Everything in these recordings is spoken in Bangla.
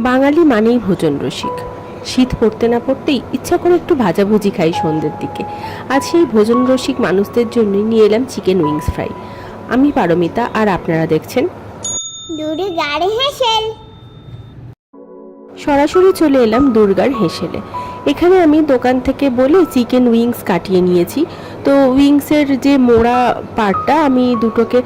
বাঙালি মানেই ভোজন রসিক। শীত পড়তে না পড়তেই ইচ্ছা করে একটু ভাজাভুজি খাই সন্ধ্যের দিকে। আজ সেই ভোজন রসিক মানুষদের জন্যই নিয়ে এলাম চিকেন উইংস ফ্রাই। আমি পারমিতা, আর আপনারা দেখছেন দুর্গার হেসেল। সরাসরি চলে এলাম দুর্গার হেসেলে। এখানে আমি দোকান থেকে বলে চিকেন উইংস কাটিয়ে নিয়েছি। তো উইংসের যে মোড়া পার্টটা আমি দুটোকে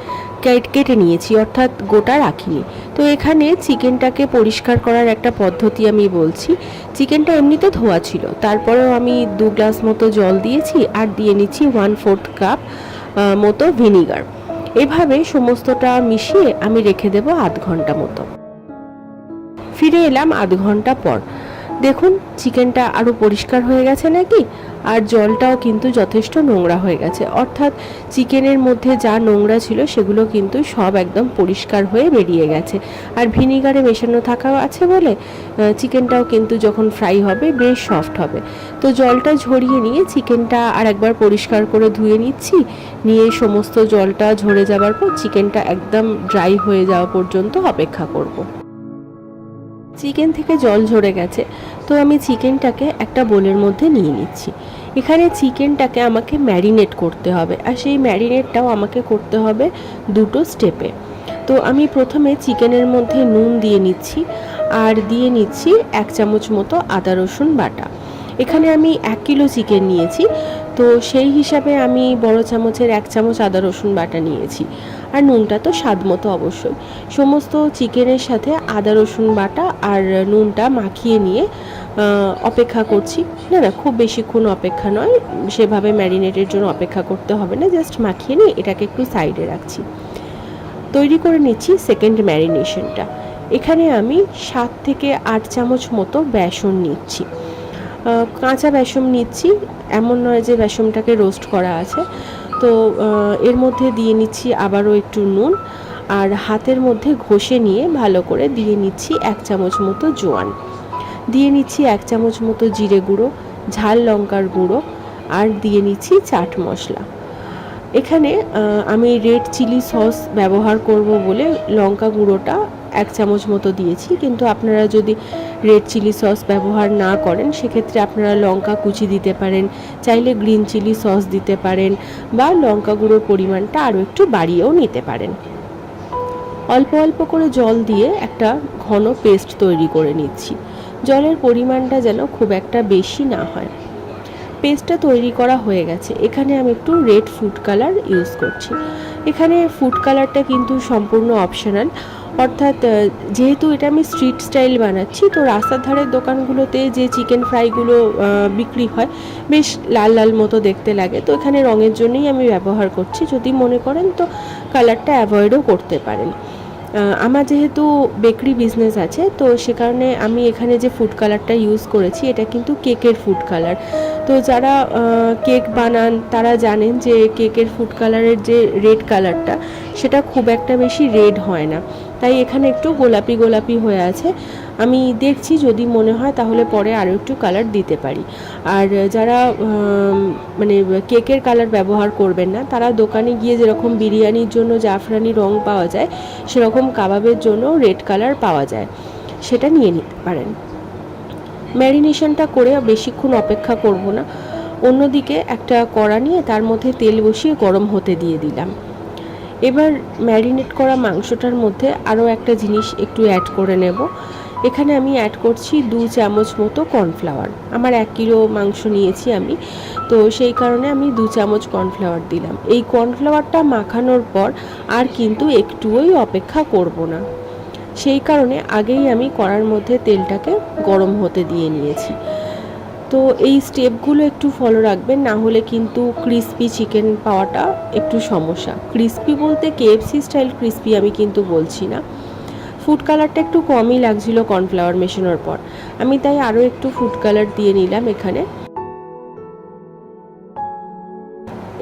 কেটে নিয়েছি, অর্থাৎ গোটা রাখিনি। তো এখানে চিকেনটাকে পরিষ্কার করার একটা পদ্ধতি আমি বলছি। চিকেনটা এমনিতে ধোয়া ছিল, তারপরেও আমি 2 গ্লাস মতো জল দিয়েছি আর দিয়ে নিচ্ছি 1/4 কাপ মতো ভিনিগার। এভাবে সমস্তটা মিশিয়ে আমি রেখে দেবো আধ ঘন্টা মতো। ফিরে এলাম আধ ঘন্টা পর। দেখুন চিকেনটা আরও পরিষ্কার হয়ে গেছে নাকি, আর জলটাও কিন্তু যথেষ্ট নোংরা হয়ে গেছে, অর্থাৎ চিকেনের মধ্যে যা নোংরা ছিল সেগুলো কিন্তু সব একদম পরিষ্কার হয়ে বেরিয়ে গেছে। আর ভিনিগারে মেশানো থাকাও আছে বলে চিকেনটাও কিন্তু যখন ফ্রাই হবে বেশ সফট হবে। তো জলটা ঝরিয়ে নিয়ে চিকেনটা আর একবার পরিষ্কার করে ধুয়ে নিচ্ছি। নিয়ে সমস্ত জলটা ঝরে যাবার পর চিকেনটা একদম ড্রাই হয়ে যাওয়া পর্যন্ত অপেক্ষা করব। চিকেন থেকে জল ঝরে গেছে, তো আমি চিকেনটাকে একটা বোলের মধ্যে নিয়ে নিচ্ছি। এখানে চিকেনটাকে আমাকে ম্যারিনেট করতে হবে, আর সেই ম্যারিনেটটাও আমাকে করতে হবে দুটো স্টেপে। তো আমি প্রথমে চিকেনের মধ্যে নুন দিয়ে নিচ্ছি, আর দিয়ে নিচ্ছি 1 চামচ মতো আদা রসুন বাটা। এখানে আমি 1 কিলো চিকেন নিয়েছি, তো সেই হিসাবে আমি বড় চামচের 1 চামচ আদা রসুন বাটা নিয়েছি। আর নুনটা তো স্বাদ মতো অবশ্যই। সমস্ত চিকেনের সাথে আদা রসুন বাটা আর নুনটা মাখিয়ে নিয়ে অপেক্ষা করছি। না, খুব বেশিক্ষণ অপেক্ষা নয়, সেভাবে ম্যারিনেটের জন্য অপেক্ষা করতে হবে না, জাস্ট মাখিয়ে নিয়ে এটাকে একটু সাইডে রাখছি। তৈরি করে নিচ্ছি সেকেন্ড ম্যারিনেশনটা। এখানে আমি 7 থেকে 8 চামচ মতো বেসন নিচ্ছি। কাঁচা বেসন নিচ্ছি, এমন নয় যে বেসনটাকে রোস্ট করা আছে। তো এর মধ্যে দিয়ে নিচ্ছি আবারও একটু নুন, আর হাতের মধ্যে ঘষে নিয়ে ভালো করে দিয়ে নিচ্ছি 1 চামচ মতো জোয়ান। দিয়ে নিচ্ছি 1 চামচ মতো জিরে গুঁড়ো, ঝাল লঙ্কার গুঁড়ো, আর দিয়ে নিচ্ছি চাট মশলা। এখানে আমি রেড চিলি সস ব্যবহার করব বলে লঙ্কা গুঁড়োটা 1 চামচ মতো দিয়েছি, কিন্তু আপনারা যদি রেড চিলি সস ব্যবহার না করেন সেক্ষেত্রে আপনারা লঙ্কা কুচি দিতে পারেন, চাইলে গ্রিন চিলি সস দিতে পারেন, বা লঙ্কা গুঁড়োর পরিমাণটা আরও একটু বাড়িয়েও নিতে পারেন। অল্প অল্প করে জল দিয়ে একটা ঘন পেস্ট তৈরি করে নিচ্ছি। জলের পরিমাণটা যেন খুব একটা বেশি না হয়। পেস্টটা তৈরি করা হয়ে গেছে। এখানে আমি একটু রেড ফুড কালার ইউজ করছি। এখানে ফুড কালারটা কিন্তু সম্পূর্ণ অপশনাল, অর্থাৎ যেহেতু এটা আমি স্ট্রিট স্টাইল বানাচ্ছি, তো রাস্তার ধারের দোকানগুলোতে যে চিকেন ফ্রাইগুলো বিক্রি হয় বেশ লাল লাল মতো দেখতে লাগে, তো এখানে রঙের জন্যই আমি ব্যবহার করছি। যদি মনে করেন তো কালারটা অ্যাভয়েডও করতে পারেন। আমার যেহেতু বেকারি বিজনেস আছে, তো সে কারণে আমি এখানে যে ফুড কালারটা ইউজ করেছি এটা কিন্তু কেকের ফুড কালার। তো যারা কেক বানান তারা জানেন যে কেকের ফুড কালারের যে রেড কালারটা সেটা খুব একটা বেশি রেড হয় না, তাই এখানে একটু গোলাপি গোলাপি হয়ে আছে। আমি দেখছি যদি মনে হয় তাহলে পরে আরও একটু কালার দিতে পারি। আর যারা মানে কেকের কালার ব্যবহার করবেন না, তারা দোকানে গিয়ে যেরকম বিরিয়ানির জন্য জাফরানি রং পাওয়া যায় সেরকম কাবাবের জন্য রেড কালার পাওয়া যায়, সেটা নিয়ে নিতে পারেন। ম্যারিনেশনটা করে বেশিক্ষণ অপেক্ষা করব না। অন্যদিকে একটা কড়া নিয়ে তার মধ্যে তেল বসিয়ে গরম হতে দিয়ে দিলাম। এবার ম্যারিনেট করা মাংসটার মধ্যে আরও একটা জিনিস একটু অ্যাড করে নেব। এখানে আমি অ্যাড করছি 2 চামচ মতো কর্নফ্লাওয়ার। আমার 1 কিলো মাংস নিয়েছি আমি, তো সেই কারণে আমি 2 চামচ কর্নফ্লাওয়ার দিলাম। এই কর্নফ্লাওয়ারটা মাখানোর পর আর কিন্তু একটুই অপেক্ষা করব না, সেই কারণে আগেই আমি কড়ার মধ্যে তেলটাকে গরম হতে দিয়ে নিয়েছি। তো এই স্টেপগুলো একটু ফলো রাখবেন, না হলে কিন্তু ক্রিস্পি চিকেন পাওয়াটা একটু সমস্যা। ক্রিস্পি বলতে KFC স্টাইল ক্রিস্পি আমি কিন্তু বলছি না। ফুড কালারটা একটু কমই লাগছিল কর্নফ্লাওয়ার মেশানোর পর, আমি তাই আরও একটু ফুড কালার দিয়ে নিলাম এখানে।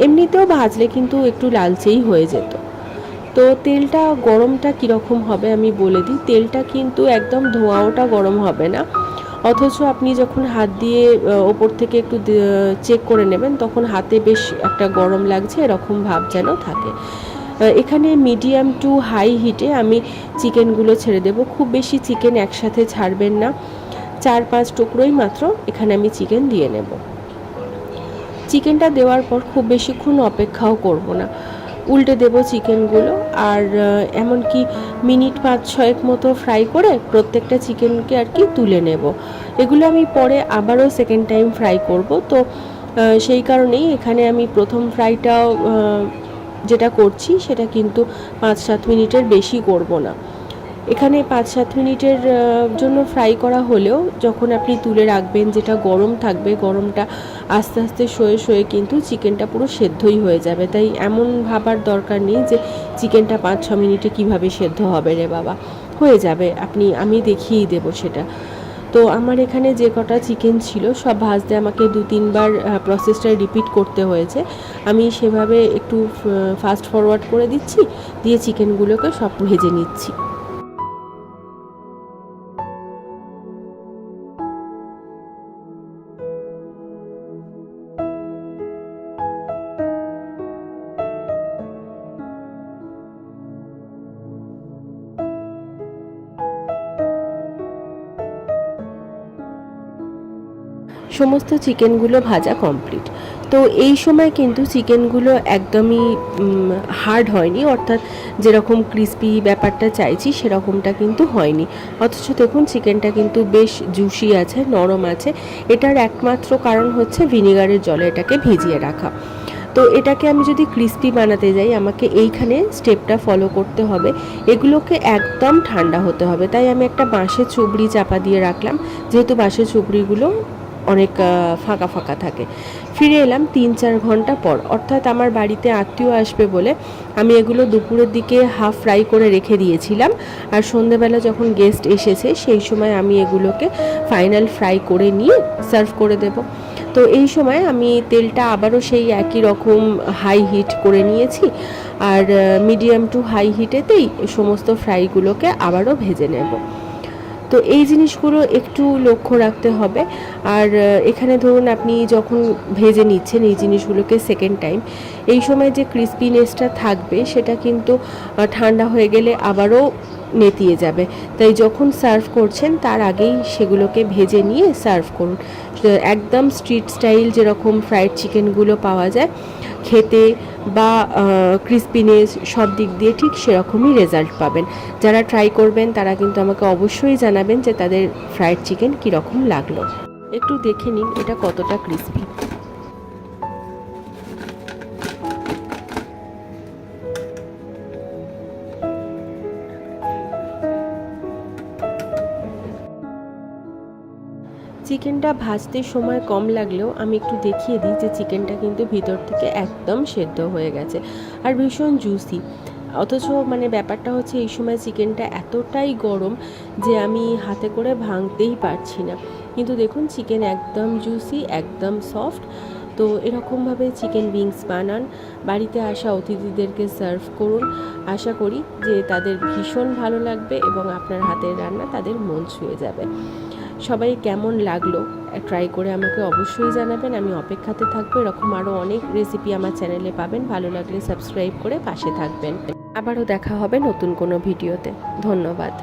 এমনিতেও ভাজলে কিন্তু একটু লালচেই হয়ে যেত। তো তেলটা গরমটা কীরকম হবে আমি বলে দিই। তেলটা কিন্তু একদম ধোঁয়া ওঠা গরম হবে না, অথচ আপনি যখন হাত দিয়ে ওপর থেকে একটু চেক করে নেবেন তখন হাতে বেশ একটা গরম লাগছে এরকম ভাব যেন থাকে। এখানে মিডিয়াম টু হাই হিটে আমি চিকেনগুলো ছেড়ে দেব। খুব বেশি চিকেন একসাথে ছাড়বেন না, 4-5 টুকরোই মাত্র এখানে আমি চিকেন দিয়ে নেব। চিকেনটা দেওয়ার পর খুব বেশিক্ষণ অপেক্ষাও করব না, উল্টে দেব চিকেনগুলো। আর এমনকি মিনিট 5-6 মতো ফ্রাই করে প্রত্যেকটা চিকেনকে আর কি তুলে নেব। এগুলো আমি পরে আবারও সেকেন্ড টাইম ফ্রাই করব, তো সেই কারণেই এখানে আমি প্রথম ফ্রাইটাও যেটা করছি সেটা কিন্তু 5-7 মিনিটের বেশি করব না। এখানে 5-7 মিনিটের জন্য ফ্রাই করা হলেও যখন আপনি তুলে রাখবেন, যেটা গরম থাকবে, গরমটা আস্তে আস্তে সয়ে কিন্তু চিকেনটা পুরো সেদ্ধই হয়ে যাবে। তাই এমন ভাবার দরকার নেই যে চিকেনটা 5-6 মিনিটে কিভাবে সেদ্ধ হবে রে বাবা, হয়ে যাবে, আমি দেখিয়েই দেবো সেটা। তো আমার এখানে যে কটা চিকেন ছিল সব ভাজতে আমাকে 2-3 বার প্রসেসটা রিপিট করতে হয়েছে। আমি সেভাবে একটু ফাস্ট ফরওয়ার্ড করে দিচ্ছি, দিয়ে চিকেনগুলোকে সব ভেজে নিচ্ছি। সমস্ত চিকেনগুলো ভাজা কমপ্লিট। তো এই সময় কিন্তু চিকেনগুলো একদমই হার্ড হয়নি, অর্থাৎ যেরকম ক্রিস্পি ব্যাপারটা চাইছি সেরকমটা কিন্তু হয়নি। অথচ দেখুন চিকেনটা কিন্তু বেশ জুসি আছে, নরম আছে। এটার একমাত্র কারণ হচ্ছে ভিনেগারের জলে এটাকে ভিজিয়ে রাখা। তো এটাকে আমি যদি ক্রিস্পি বানাতে যাই, আমাকে এইখানে স্টেপটা ফলো করতে হবে। এগুলোকে একদম ঠান্ডা হতে হবে। তাই আমি একটা বাঁশের চুবড়ি চাপা দিয়ে রাখলাম, যেহেতু বাঁশের চুবড়িগুলো অনেক ফাঁকা ফাঁকা থাকে। ফিরে এলাম 3-4 ঘন্টা পর, অর্থাৎ আমার বাড়িতে আত্মীয় আসবে বলে আমি এগুলো দুপুরের দিকে হাফ ফ্রাই করে রেখে দিয়েছিলাম। আর সন্ধেবেলা যখন গেস্ট এসেছে সেই সময় আমি এগুলোকে ফাইনাল ফ্রাই করে নিয়ে সার্ভ করে দেব। তো এই সময় আমি তেলটা আবারও সেই একই রকম হাই হিট করে নিয়েছি, আর মিডিয়াম টু হাই হিটেতেই সমস্ত ফ্রাইগুলোকে আবারও ভেজে নেব। তো এই জিনিসগুলো একটু লক্ষ্য রাখতে হবে। আর এখানে ধরুন আপনি যখন ভেজে নিচ্ছেন এই জিনিসগুলোকে সেকেন্ড টাইম, এই সময় যে ক্রিস্পিনেসটা থাকবে সেটা কিন্তু ঠান্ডা হয়ে গেলে আবারও নেতিয়ে যাবে। তাই যখন সার্ভ করছেন তার আগেই সেগুলোকে ভেজে নিয়ে সার্ভ করুন। একদম স্ট্রিট স্টাইল যেরকম ফ্রাইড চিকেনগুলো পাওয়া যায় খেতে বা ক্রিস্পিনেস সব দিক দিয়ে ঠিক সেরকমই রেজাল্ট পাবেন। যারা ট্রাই করবেন তারা কিন্তু আমাকে অবশ্যই জানাবেন যে তাদের ফ্রাইড চিকেন কীরকম লাগলো। একটু দেখে নিন এটা কতটা ক্রিস্পি। চিকেনটা ভাজতে সময় কম লাগলেও আমি একটু দেখিয়ে দিই যে চিকেনটা কিন্তু ভিতর থেকে একদম সেদ্ধ হয়ে গেছে আর ভীষণ জুসি। অথচ ব্যাপারটা হচ্ছে এই সময় চিকেনটা এতটাই গরম যে আমি হাতে করে ভাঙতেই পারছি না। কিন্তু দেখুন চিকেন একদম জুসি, একদম সফট। তো এরকমভাবে চিকেন উইংস বানান, বাড়িতে আসা অতিথিদেরকে সার্ভ করুন। আশা করি যে তাদের ভীষণ ভালো লাগবে এবং আপনার হাতের রান্না তাদের মন ছুঁয়ে যাবে। সবাই কেমন লাগলো ট্রাই করে আমাকে অবশ্যই জানাবেন। আমি অপেক্ষাতে থাকবো। এরকম আরও অনেক রেসিপি আমার চ্যানেলে পাবেন। ভালো লাগলে সাবস্ক্রাইব করে পাশে থাকবেন। আবারও দেখা হবে নতুন কোনো ভিডিওতে। ধন্যবাদ।